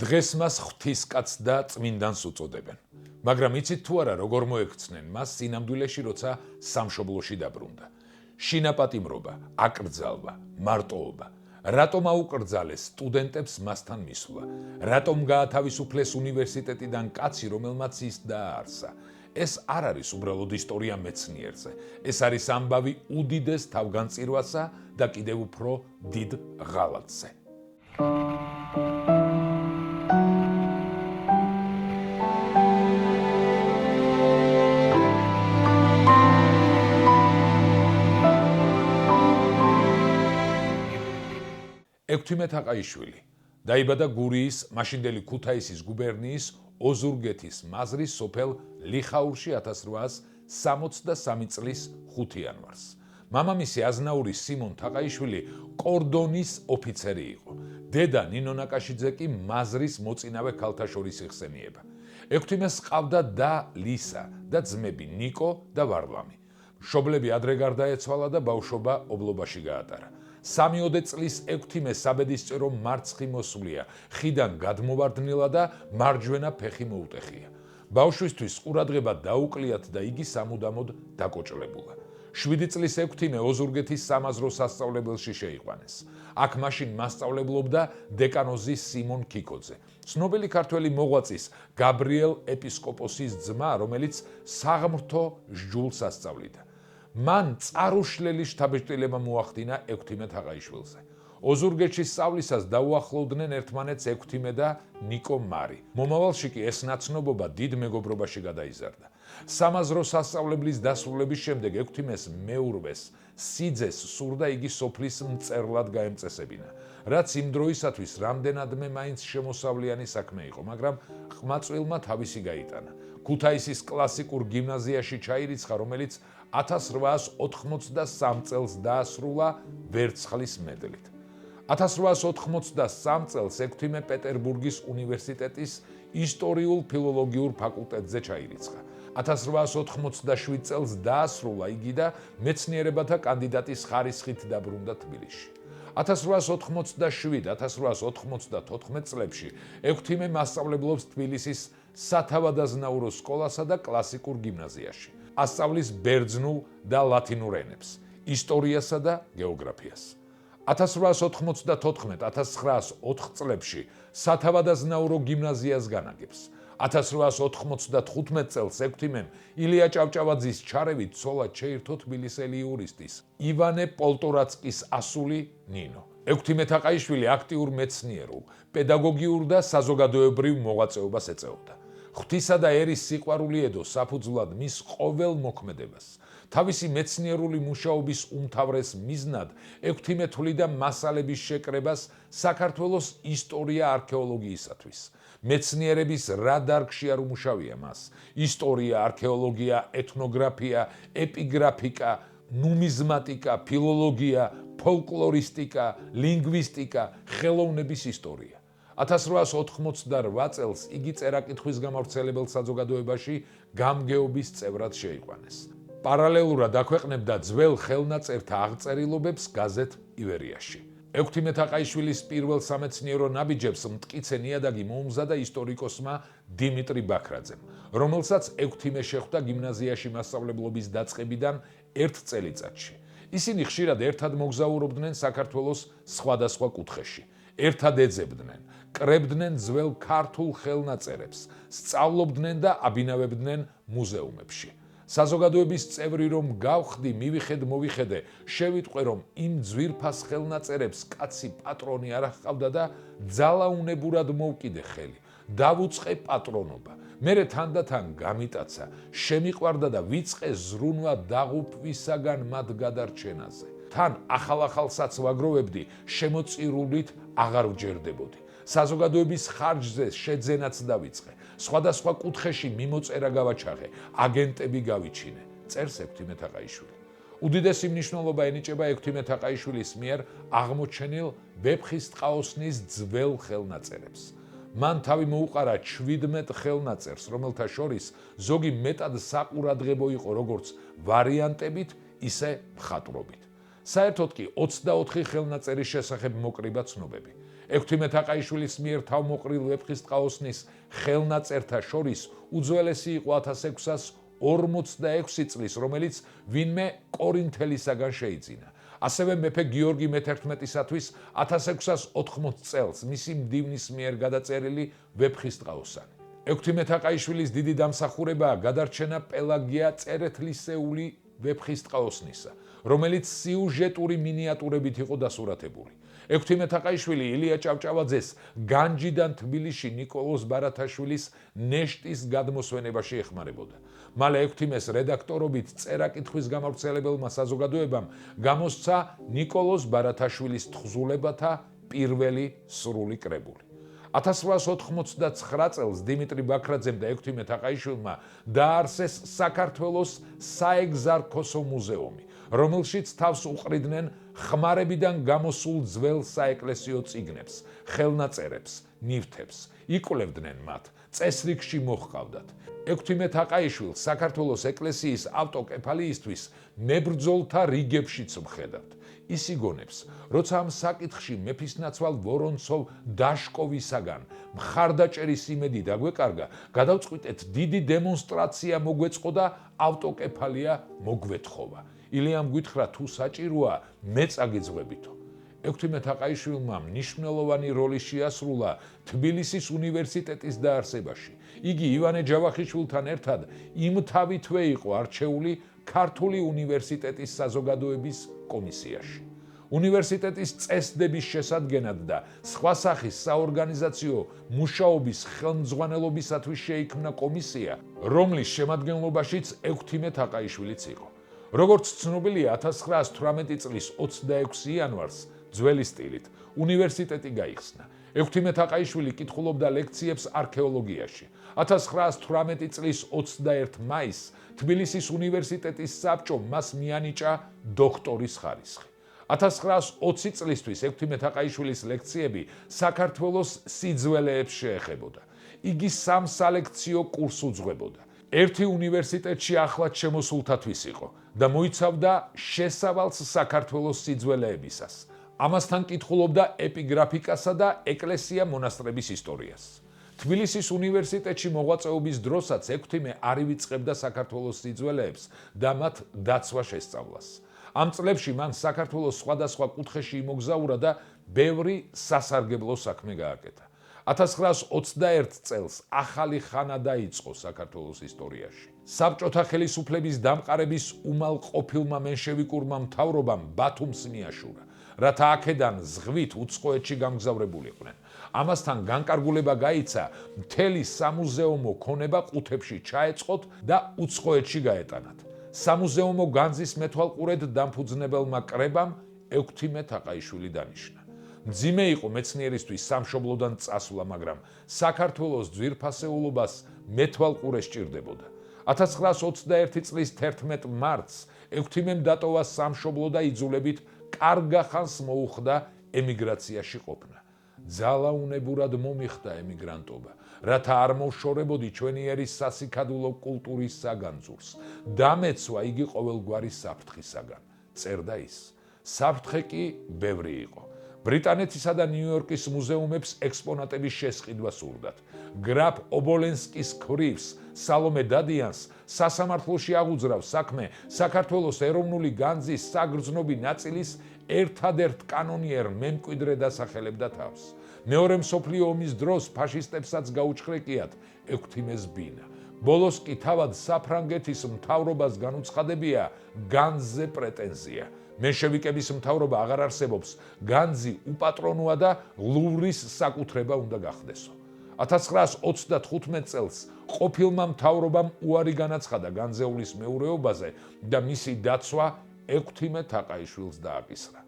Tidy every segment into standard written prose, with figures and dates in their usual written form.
დღეს მას ღვთისკაც და წმინდანს უწოდებენ. მაგრამ იცით თუ არა, როგორ მოექცნენ მას სინამდვილეში, როცა სამშობლოში დაბრუნდა. შინაპატიმრობა, აკრძალვა, მარტოობა. რატომ აუკრძალეს სტუდენტებს მასთან მისვლა? რატომ გაათავისუფლეს უნივერსიტეტიდან კაცი, რომელმაც ის დააარსა? ეს არ არის უბრალოდ ისტორია მეცნიერზე. ეს არის ამბავი უდიდეს თავგანწირვასა და კიდევ უფრო დიდ ღალატზე. ექვთიმე თაყაიშვილი დაიბადა გურიის მაშინდელი ქუთაისის გუბერნიის ოზურგეთის მაზრის სოფელ ლიხაურში 1863 წლის 5 იანვარს. მამამისი აზნაური სიმონ თაყაიშვილი კორდონის ოფიცერი იყო. დედა ნინო ნაკაშიძე კი მაზრის მოწინავე ქალთა შორის იხსენიება. ექვთიმეს ჰყავდა და ლისა და ძმები ნიკო და ვარლამი. მშობლები ადრე გარდაეცვალა და ბავშვობა ობლობაში გაატარა. 3 წლის ექვთიმე საბედისწერო მარცხი მოსვლია, ხიდან გადმოვარდნილა და მარჯვენა ფეხი მოუტეხია. ბავშვისთვის ყურადღება დაუკლიათ და იგი სამუდამოდ დაკოჭლებულა. 7 წლის ექვთიმე ოზურგეთის სამაზრო სასწავლებელში შეიყვანეს. აქ მაშინ მასწავლებლობდა დეკანოზი სიმონ ქიქოძე, ცნობილი ქართველი მოღვაწის გაბრიელ ეპისკოპოსის ძმა, რომელიც საღმრთო სჯულს ასწავლიდა. მან წარუშლელი შთაბეჭდილება მოახდინა ექვთიმე თაყაიშვილზე. ოზურგეთში სწავლისას დაუახლოვდნენ ერთმანეთს ექვთიმე და ნიკო მარი. მომავალში კი ეს ნაცნობობა დიდ მეგობრობაში გადაიზარდა. სამაზრო სასწავლებლის დასრულების შემდეგ ექვთიმეს მეურვეს სიძეს სურდა იგი სოფლის მწერლად გაემწესებინა, რაც იმ დროისათვის რამდენადმე მაინც შემოსავლიანი საქმე იყო, მაგრამ ყმაწვილმა თავისი გაიტანა. ქუთაისის კლასიკურ გიმნაზიაში ჩაირიცხა, რომელიც 1883 წელს დაასრულა ვერცხლის მედლით. 1883 წელს ექვთიმე პეტერბურგის უნივერსიტეტის ისტორიულ-ფილოლოგიურ ფაკულტეტზე ჩაირიცხა. 1887 წელს დაასრულა იგი და მეცნიერებათა კანდიდატის ხარისხით დაბრუნდა თბილისში. 1887-1894 წლებში ექვთიმე მასწავლებლობს თბილისის სათავადაზნაურო სკოლასა და კლასიკურ გიმნაზიაში. ასწავლის ბერძნულ და ლათინურ ენებს, ისტორიასა და გეოგრაფიას. 1894-1904 წლებში სათავადაზნაურო გიმნაზიას განაგებს. 1895 წელს ექვთიმემ ილია ჭავჭავაძის ჩარევით ცოლად შეირთო თბილისელი იურისტის ივანე პოლტორაცკის ასული ნინო. ექვთიმე თაყაიშვილი აქტიურ მეცნიერულ, პედაგოგიურ და საზოგადოებრივ მოღვაწეობას ეწეოდა. ღვთისა და ერის სიყვარული ედო საფუძვლად მის ყოველ მოქმედებას. თავისი მეცნიერული მუშაობის უმთავრეს მიზნად ექვთიმე თვლიდა მასალების შეკრებას საქართველოს ისტორია-არქეოლოგიისათვის. მეცნიერების რა დარგში არ უმუშავია მას: ისტორია, არქეოლოგია, ეთნოგრაფია, ეპიგრაფიკა, ნუმიზმატიკა, ფილოლოგია, ფოლკლორისტიკა, ლინგვისტიკა, ხელოვნების ისტორია. 1888 წელს იგი წერა-კითხვის გამავრცელებელ საზოგადოებაში გამგეობის წევრად შეიყვანეს. პარალელურად აქვეყნებდა ძველ ხელნაწერთა აღწერილობებს გაზეთ ივერიაში. ექვთიმე თაყაიშვილის პირველ სამეცნიერო ნაბიჯებს მტკიცე ნიადაგი მოუმზადა ისტორიკოსმა დიმიტრი ბაქრაძემ, რომელსაც ექვთიმე შეხვდა გიმნაზიაში მასწავლებლობის დაწყებიდან 1 წელიწადში. ისინი ხშირად ერთად მოგზაურობდნენ საქართველოს სხვადასხვა კუთხეში. ერთად ეძებდნენ, კრებდნენ ძველ ქართულ ხელნაწერებს, სწავლობდნენ და აბინავებდნენ მუზეუმებში. საზოგადოების წევრი რომ გავხდი, მივიხედე, შევიტყვე რომ იმ ძვირფას ხელნაწერებს კაცი პატრონი არ ჰყავდა და ძალაუნებურად მოვკიდე ხელი. დავუწყე პატრონობა. მერე თანდათან გამიტაცა, შემიყვარდა და ვიწყე ზრუნვა დაღუპვისაგან მათ გადარჩენაზე. თან ახალ-ახალსაც ვაგროვებდი, შემოწირულით აღარ ვჯერდებოდი. საზოგადოების ხარჯზე შეძენაც დავიწყე. სხვადასხვა კუთხეში მიმოწერა გავაჩაღე, აგენტები გავიჩინე. წერს ექვთიმე თაყაიშვილი. უდიდესი მნიშვნელობა ენიჭება ექვთიმე თაყაიშვილის მიერ აღმოჩენილ ვეფხისტყაოსნის ძველ ხელნაწერებს. მან თავი მოუყარა 17 ხელნაწერს, რომელთა შორის ზოგი მეტად საყურადღებო იყო როგორც ვარიანტებით, ისე მხატვრობით. საერთოდ კი 24 ხელნაწერის შესახებ მოკრიბა ცნობები. ექვთიმე თაყაიშვილის მიერ თავმოყრილ ვეფხისტყაოსნის ხელნაწერთა შორის უძველესი იყო 1646 წლის, რომელიც ვინმე კორინთელისაგან შეიძინა. ასევე მეფე გიორგი მე-11-ისთვის 1680 წელს მისი მდივნის მიერ გადაწერილი ვეფხისტყაოსანი. ექვთიმე თაყაიშვილის დიდი დამსახურებაა გადარჩენა პელაგია წერეთლისეული ვეფხისტყაოსნისა, რომელიც სიუჟეტური მინიატურებით იყო დასურათებული. ექვთიმე თაყაიშვილი ილია ჭავჭავაძეს განჯიდან თბილისში ნიკოლოზ ბარათაშვილის ნეშტის გადმოსვენებაში ეხმარებოდა. მალე ექვთიმეს რედაქტორობით წერა-კითხვის გამავრცელებელმა საზოგადოებამ გამოსცა ნიკოლოზ ბარათაშვილის თხზულებათა პირველი სრული კრებული. 1889 წელს დიმიტრი ბაქრაძემ და ექვთიმე თაყაიშვილმა დააარსეს საქართველოს საეგზარქოსო მუზეუმი, რომელშიც თავს უყრიდნენ ხმარებიდან გამოსულ ძველ საეკლესიო წიგნებს, ხელნაწერებს, ნივთებს, იკვლევდნენ მათ, წესრიგში მოჰყავდათ. ექვთიმე თაყაიშვილს საქართველოს ეკლესიის ავტოკეფალიისთვის მებრძოლთა რიგებშიც ვხედავთ. ის იგონებს, როცა ამ საკითხში მეფისნაცვალ ვორონცოვ დაშკოვისაგან მხარდაჭერის იმედი დაგვეკარგა, გადავწყვიტეთ დიდი დემონსტრაცია მოგვეწყო და ავტოკეფალია მოგვეთხოვა. ილიამ გითხრა თუ საჭიროა, მეც აგიძღვებითო. ექვთიმე თაყაიშვილმა მნიშვნელოვანი როლი შეასრულა თბილისის უნივერსიტეტის დაარსებაში. იგი ივანე ჯავახიშვილთან ერთად იმთავითვე იყო არჩეული ქართული უნივერსიტეტის საზოგადოების კომისიაში. უნივერსიტეტის წესდების შესადგენად და სხვა სახის საორგანიზაციო მუშაობის ხელმძღვანელობისათვის შეიქმნა კომისია, რომლის შემადგენლობაშიც ექვთიმე თაყაიშვილიც იყო. როგორც ცნობილია, 1918 წლის 26 იანვარს ძველი სტილით უნივერსიტეტი გაიხსნა. ექვთიმე თაყაიშვილი კითხულობდა ლექციებს არქეოლოგიაში. 1918 წლის 21 მაისს თბილისის უნივერსიტეტის საბჭომ მას მიანიჭა დოქტორის ხარისხი. 1920 წლისთვის ექვთიმე თაყაიშვილის ლექციები საქართველოს სიძველეებს შეეხებოდა. იგი 3 სალექციო კურსს უძღვებოდა. ერთი უნივერსიტეტში ახლად შემოსულთათვის იყო და მოიცავდა შესავალს საქართველოს სიძველეებისას. ამასთან კითხულობდა ეპიგრაფიკასა და ეკლესია-მონასტრების ისტორიას. თბილისის უნივერსიტეტში მოღვაწეობის დროსაც ექვთიმე არ ივიწყებდა საქართველოს სიძველეებს და მათ დაცვა შესწავლას. ამ წლებში მან საქართველოს სხვადასხვა კუთხეში იმოგზაურა და ბევრი სასარგებლო საქმე გააკეთა. 1921 წელს ახალი ხანა დაიწყო საქართველოს ისტორიაში. საბჭოთა ხელისუფლების დამყარების უმალყოფილმა მენშევიკურმა მთავრობამ ბათუმს მიაშურა, რათა აქედან ზღვით უცხოეთში გამგზავრებულიყვნენ. ამასთან განკარგულება გაიცა მთელი სამუზეუმო ქონება ყუთებში ჩაეწყოთ და უცხოეთში გაეტანათ. სამუზეუმო განძის მეთვალყურედ დამფუძნებელმა კრებამ ექვთიმე თაყაიშვილი დანიშნა. მძიმე იყო მეცნიერისთვის სამშობლოდან წასვლა, მაგრამ საქართველოს ძვირფასეულობას მეთვალყურე სჭირდებოდა. 1921 წლის 11 მარტს ექვთიმემ დატოვა სამშობლო და იძულებით კარგახანს მოუხდა ემიგრაციაში ყოფნა. ძალაუნებურად მომიხდა ემიგრანტობა, რათა არ მოშორებოდი ჩვენიერის სასიქადულო კულტურის საგანძურს. დამეცვა იგი ყოველგვარი საფრთხისაგან. წერდა ის. საფრთხე კი ბევრი იყო. ბრიტანეთისა და ნიუ-იორკის მუზეუმებს ექსპონატების შესყიდვა სურდათ. გრაფ ობოლენსკის ქვრივს, სალომე დადიანს სასამართლოში აღუძრავს საქმე საქართველოს ეროვნული განძის საგრძნობი ნაწილის ერთადერთ კანონიერ მემკვიდრე დასახელებდა თავს. მეორე მსოფლიო ომის დროს ფაშისტებსაც გაუჩხრეკიათ ექვთიმეს ბინა. ბოლოს კი თავად საფრანგეთის მთავრობას განუცხადებია განძზე პრეტენზია. მენშევიკების მთავრობა აღარ არსებობს, განძი უპატრონოა და ლუვრის საკუთრება უნდა გახდესო. 1935 წელს ყოფილმა მთავრობამ უარი განაცხადა განძეულის მეურეობაზე და მისი დაცვა ექვთიმე თაყაიშვილს დააკისრა.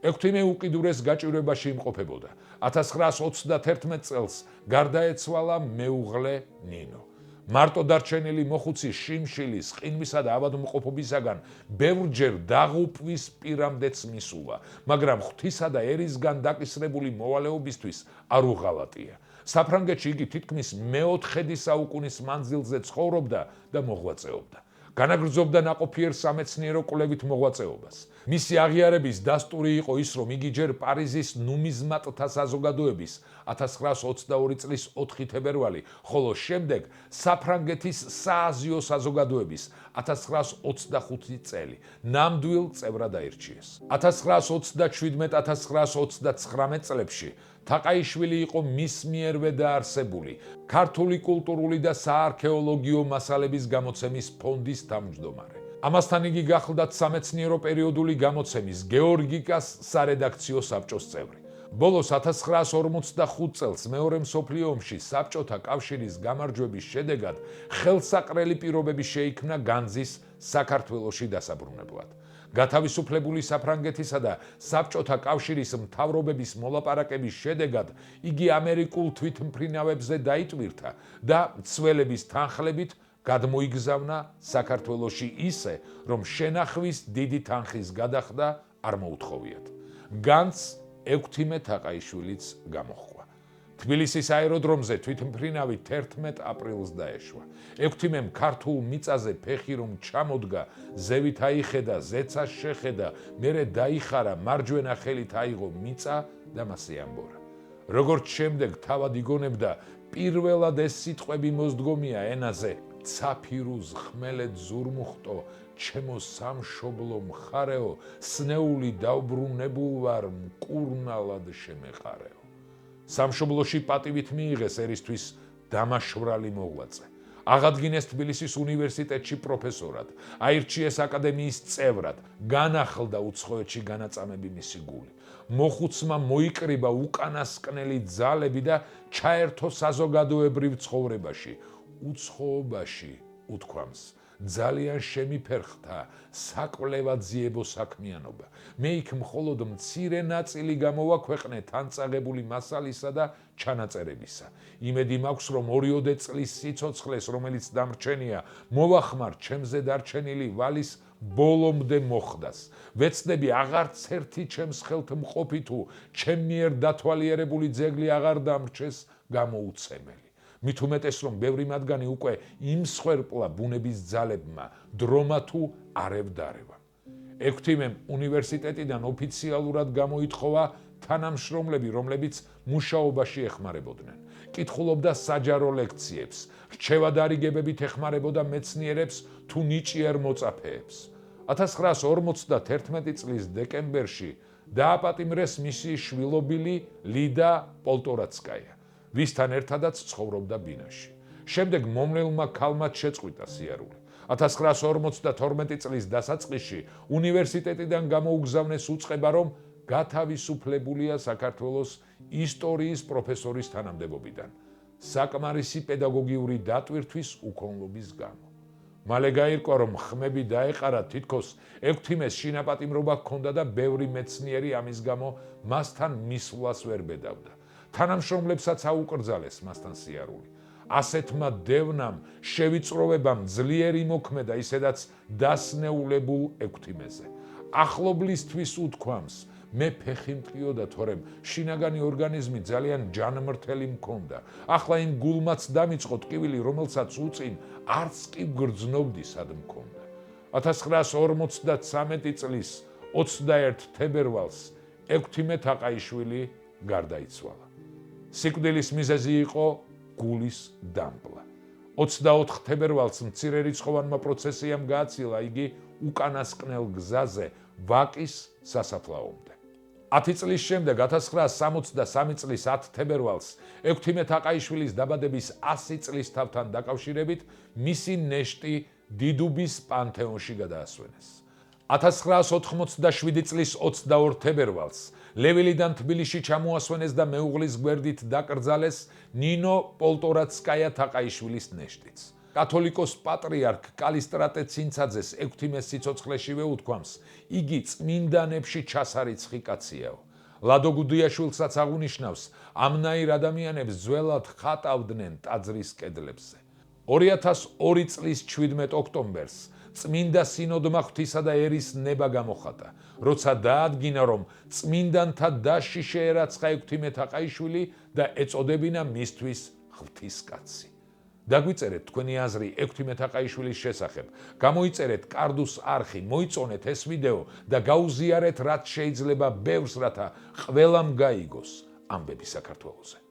ექვთიმე უკიდურეს გაჭირვებაში იმყოფებოდა. 1931 წელს გარდაეცვალა მეუღლე ნინო. მარტო დარჩენილი მოხუცის შიმშილის, ყინვისა და ავადმყოფობისაგან ბევრჯერ დაღუპვის პირამდეც მისულა, მაგრამ ღვთისა და ერისგან დაკისრებული მოვალეობისთვის არ უღალატია. საფრანგეთში იგი თითქმის მე-4 საუკუნის მანძილზე ცხოვრობდა და მოღვაწეობდა. განაგრძობდა ნაყოფიერ სამეცნიერო კვლევით მოღვაწეობას. მისი აღიარების დასტური იყო ის, რომ იგი ჯერ პარიზის ნუმიზმატთა საზოგადოების 1922 წლის 4 თებერვალი, ხოლო შემდეგ საფრანგეთის სააზიო საზოგადოების 1925 წელი ნამდვილ წევრად აირჩიეს. 1927-1929 წლებში თაყაიშვილი იყო მის მიერვე დაარსებული ქართული კულტურული და საარქეოლოგიო მასალების გამოცემის ფონდის თავმჯდომარე. ამასთან იგი გახლდათ სამეცნიერო პერიოდული გამოცემის გეორგიკას სარედაქციო საბჭოს წევრი. ბოლოს 1945 წელს მეორე მსოფლიო ომში საბჭოთა კავშირის გამარჯვების შედეგად ხელსაყრელი პირობები შეიქმნა განძის საქართველოში დასაბრუნებლად. გათავისუფლებული საფრანგეთისა და საბჭოთა კავშირის მთავრობების მოლაპარაკების შედეგად იგი ამერიკულ თვითმფრინავებზე დაიტვირთა და მცველების თანხლებით გადმოიგზავნა საქართველოში ისე, რომ შენახვის დიდი თანხის გადახდა არ მოუთხოვიათ. განძს ექვთიმე თაყაიშვილიც გამოჰყვა. თბილისის აეროდრომზე თვითმფრინავი 11 აპრილს დაეშვა. ექვთიმემ ქართულ მიწაზე ფეხი რომ ჩამოდგა, ზევით აიხედა, ზეცას შეხედა, მერე დაიხარა, მარჯვენა ხელით აიღო მიწა და მასე ამბორა. როგორც შემდეგ თავად იგონებდა, პირველად ეს სიტყვები მოსდგომია ენაზე: "ცაფირუს ხმელეთ ზურმუხტო, ჩემო სამშობლო მხარეო, სნეული დავბრუნებულ ვარ, მკურნალად შემეყარეო." სამშობლოში პატივით მიიღეს ერისთვის დამაშვრალი მოღვაწე. აღადგინეს თბილისის უნივერსიტეტში პროფესორად, აირჩიეს აკადემიის წევრად, განახლდა უცხოეთში განაწამები მისი გული. მოხუცმა მოიკრიბა უკანასკნელი ძალები და ჩაერთო საზოგადოებრივ ცხოვრებაში. უცხოობაში, უთქვამს, ძალიან შემიფერხთა საკვლევად ძიებო საქმიანობა. მე იქ მხოლოდ მცირე ნაწილი გამოვაქვეყნე თანწაღებული მასალისა და ჩანაწერებისა. იმედი მაქვს, რომ 2 წლის სიცოცხლეს, რომელიც დამრჩენია, მოვახმარ ჩემზე დარჩენილი ვალის ბოლომდე მოხდას. ვეცდები აღარც ერთი ჩემს ხელთ მყოფი თუ ჩემ მიერ დათვალიერებული ძეგლი აღარ დამრჩეს გამოუცემელი. მით უმეტეს, რომ ბევრი მათგანი უკვე იმსხვერპლა ბუნების ძალებმა, დრომა თუ არ ევდარევა. ექვთიმემ უნივერსიტეტიდან ოფიციალურად გამოითხოვა თანამშრომლები, რომლებიც მუშაობაში ეხმარებოდნენ. კითხულობდა საჯარო ლექციებს, რჩევადარიგებებით ეხმარებოდა მეცნიერებს თუ ნიჭიერ მოწაფეებს. 1951 წლის დეკემბერში დააპატიმრეს მისი შვილობილი ლიდა პოლტორაცკაია, ვისთან ერთადაც ცხოვრობდა ბინაში. შემდეგ მომლელმა ქალმაც შეწყვიტა სიარული. 1952 წლის დასაწყისში უნივერსიტეტიდან გამოუგზავნეს უწყება, რომ გათავისუფლებულია საქართველოს ისტორიის პროფესორის თანამდებობიდან, საკმარისი პედაგოგიური დატვირთვის უქონლობის გამო. მალე გაირკვა, რომ ხმები დაეყარა, თითქოს ექვთიმეს შინაპატიმრობა ჰქონდა და ბევრი მეცნიერი ამის გამო მასთან მისვლას ვერ ბედავდა. თანამშრომლებსაც აუკრძალეს მასთან სიარული. ასეთმა დევნამ შევიწროვებამ ძლიერი მოქმედა ისედაც დასნეულებულ ექვთიმეზე. ახლობლისთვის უთქვამს, მე ფეხი მტკიოდა, თორემ შინაგანი ორგანიზმი ძალიან ჯანმრთელი მქონდა. ახლა იმ გულმაც დამიწყო ტკივილი, რომელსაც უწინ არც კი გრძნობდი სად მქონდა. 1953 წლის 21 თებერვალს ექვთიმე თაყაიშვილი გარდაიცვალა. სიკვდილის მიზეზი იყო გულის დამპლა. 24 თებერვალს მცირერიცხოვანმა პროცესიამ გააცილა იგი უკანასკნელ გზაზე ვაკის სასაფლაომდე. 10 წლის შემდეგ 1963 წლის 10 თებერვალს ექვთიმე თაყაიშვილის დაბადების 100 წლისთავთან დაკავშირებით მისი ნეშტი დიდუბის პანთეონში გადაასვენეს. 1987 წლის 22 თებერვალს ლევილიდან თბილისში ჩამოასვენეს და მეუღლის გვერდით დაკრძალეს ნინო პოლტორაცკაია თაყაიშვილის ნეშტიც. კათოლიკოს პატრიარქ კალისტრატე ცინცაძეს ექვთიმეს სიცოცხლეშივე უთქვამს, იგი წმინდანებში ჩასარიცხი კაციაო. ლადო გუდიაშვილსაც აღუნიშნავს, ამნაირ ადამიანებს ძველად ხატავდნენ ტაძრის კედლებზე. 2002 წლის 17 ოქტომბერს წმინდა სინოდმა ღვთისა და ერის ნება გამოხატა, როცა დაადგინა, რომ წმინდანთა დასში შეერაცხა ექვთიმე თაყაიშვილი და ეწოდებინა მისთვის ღვთისკაცი. დაგვიწერეთ თქვენი აზრი ექვთიმე თაყაიშვილის შესახებ, გამოიწერეთ კარდუს არხი, მოიწონეთ ეს ვიდეო და გაუზიარეთ რაც შეიძლება ბევრს, რათა ყველამ გაიგოს ამბები საქართველოზე.